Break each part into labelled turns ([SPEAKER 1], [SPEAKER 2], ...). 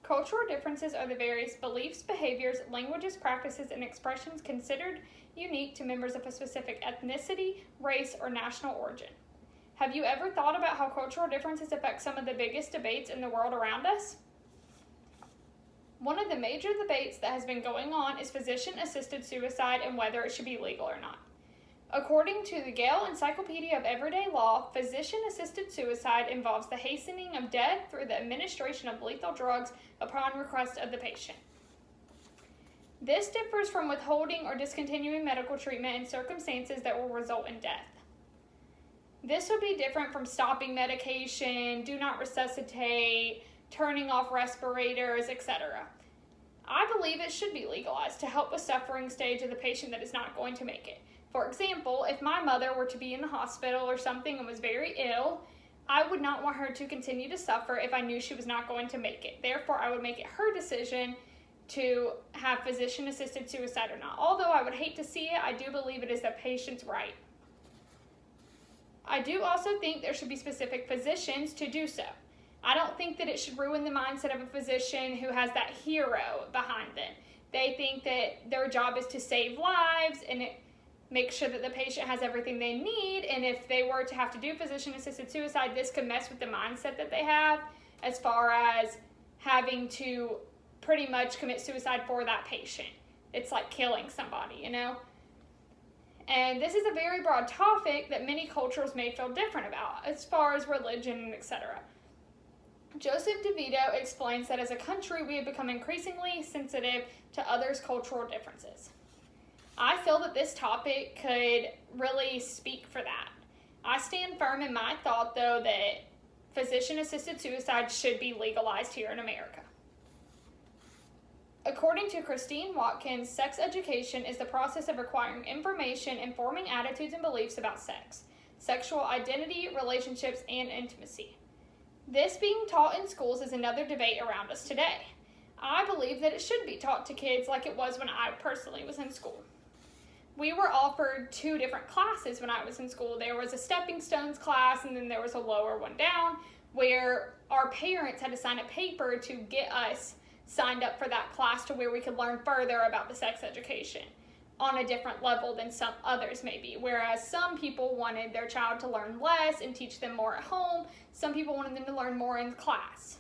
[SPEAKER 1] Cultural differences are the various beliefs, behaviors, languages, practices, and expressions considered unique to members of a specific ethnicity, race, or national origin. Have you ever thought about how cultural differences affect some of the biggest debates in the world around us? One of the major debates that has been going on is physician-assisted suicide and whether it should be legal or not. According to the Gale Encyclopedia of Everyday Law, physician-assisted suicide involves the hastening of death through the administration of lethal drugs upon request of the patient. This differs from withholding or discontinuing medical treatment in circumstances that will result in death. This would be different from stopping medication, do not resuscitate, turning off respirators, etc. I believe it should be legalized to help the suffering stage of the patient that is not going to make it. For example, if my mother were to be in the hospital or something and was very ill, I would not want her to continue to suffer if I knew she was not going to make it. Therefore, I would make it her decision to have physician-assisted suicide or not. Although I would hate to see it, I do believe it is the patient's right. I do also think there should be specific physicians to do so. I don't think that it should ruin the mindset of a physician who has that hero behind them. They think that their job is to save lives and make sure that the patient has everything they need, and if they were to have to do physician-assisted suicide, this could mess with the mindset that they have as far as having to pretty much commit suicide for that patient. It's like killing somebody, you know? And this is a very broad topic that many cultures may feel different about as far as religion, etc. Joseph DeVito explains that as a country, we have become increasingly sensitive to others' cultural differences. I feel that this topic could really speak for that. I stand firm in my thought, though, that physician-assisted suicide should be legalized here in America. According to Christine Watkins, sex education is the process of acquiring information and forming attitudes and beliefs about sex, sexual identity, relationships, and intimacy. This being taught in schools is another debate around us today. I believe that it should be taught to kids like it was when I personally was in school. We were offered 2 different classes when I was in school. There was a stepping stones class, and then there was a lower one down, where our parents had to sign a paper to get us signed up for that class to where we could learn further about the sex education on a different level than some others maybe. Whereas some people wanted their child to learn less and teach them more at home. Some people wanted them to learn more in class.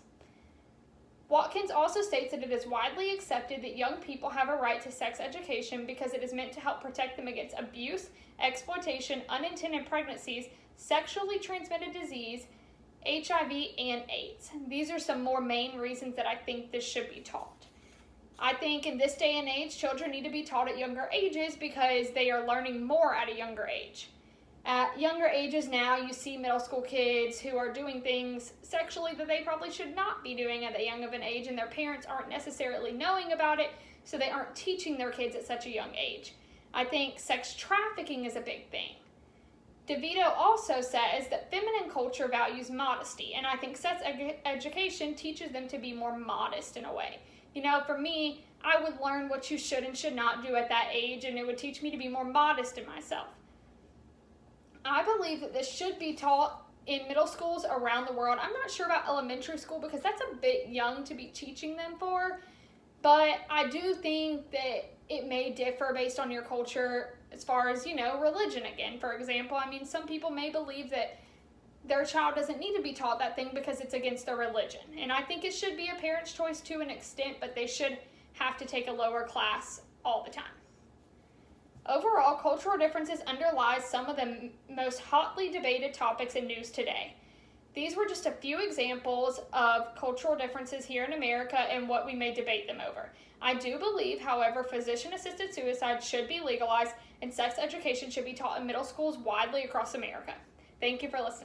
[SPEAKER 1] Watkins also states that it is widely accepted that young people have a right to sex education because it is meant to help protect them against abuse, exploitation, unintended pregnancies, sexually transmitted disease, HIV, and AIDS. These are some more main reasons that I think this should be taught. I think in this day and age, children need to be taught at younger ages because they are learning more at a younger age. At younger ages now, you see middle school kids who are doing things sexually that they probably should not be doing at that young of an age, and their parents aren't necessarily knowing about it, so they aren't teaching their kids at such a young age. I think sex trafficking is a big thing. DeVito also says that feminine culture values modesty, and I think sex education teaches them to be more modest in a way. You know, for me, I would learn what you should and should not do at that age, and it would teach me to be more modest in myself. I believe that this should be taught in middle schools around the world. I'm not sure about elementary school because that's a bit young to be teaching them for, but I do think that it may differ based on your culture as far as, you know, religion again. For example, I mean, some people may believe that their child doesn't need to be taught that thing because it's against their religion. And I think it should be a parent's choice to an extent, but they should have to take a lower class all the time. Overall, cultural differences underlie some of the most hotly debated topics in news today. These were just a few examples of cultural differences here in America and what we may debate them over. I do believe, however, physician-assisted suicide should be legalized and sex education should be taught in middle schools widely across America. Thank you for listening.